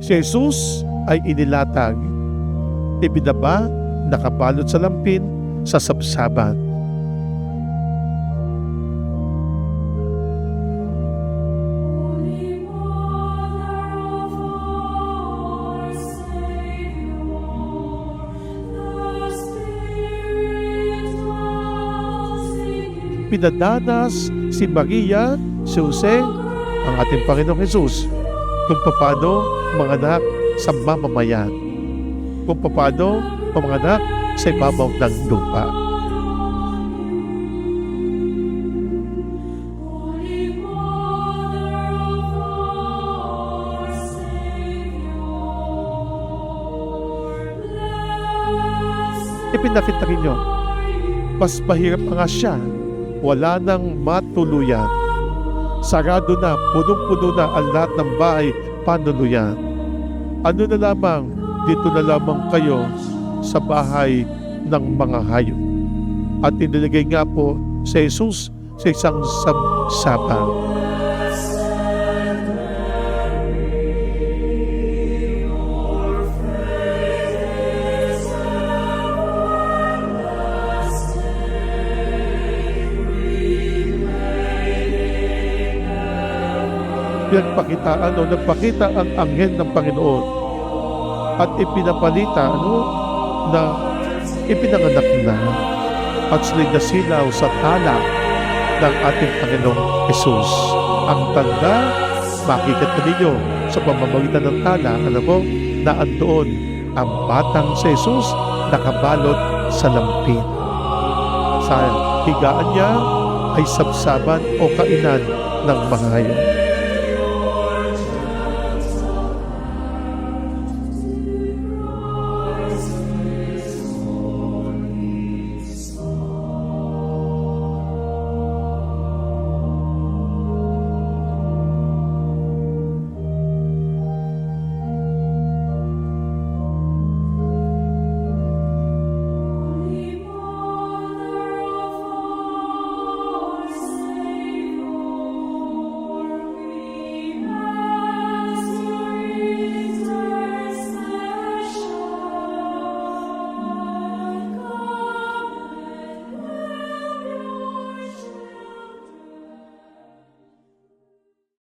Si Jesus ay inilatag, ibinaba, nakabalot sa lampin, sa sabsaban. Pinadanas si Maria, si Jose, ang ating Panginoong Jesus, kung paano manganak sa mamamayan, kung paano manganak sa ibabaw ng lupa. Ipinakita rin nyo, mas mahirap pa nga siya, wala nang matuluyan. Sarado na, punong-puno na ang lahat ng bahay panuluyan. Ano na lamang, dito na lamang kayo sa bahay ng mga hayop. At inilagay nga po sa Jesus sa isang sabsabang. Pinagpakitaan o nagpakita ang anghel ng Panginoon at ipinapalita na ipinanganak na at sila'y nasilaw sa tala ng ating Panginoong Jesus. Ang tanda, makikita ninyo sa pamamagitan ng tala, na andoon ang batang si Jesus nakabalot sa lampin. Sa higaan niya ay sabsaban o kainan ng mga hayop.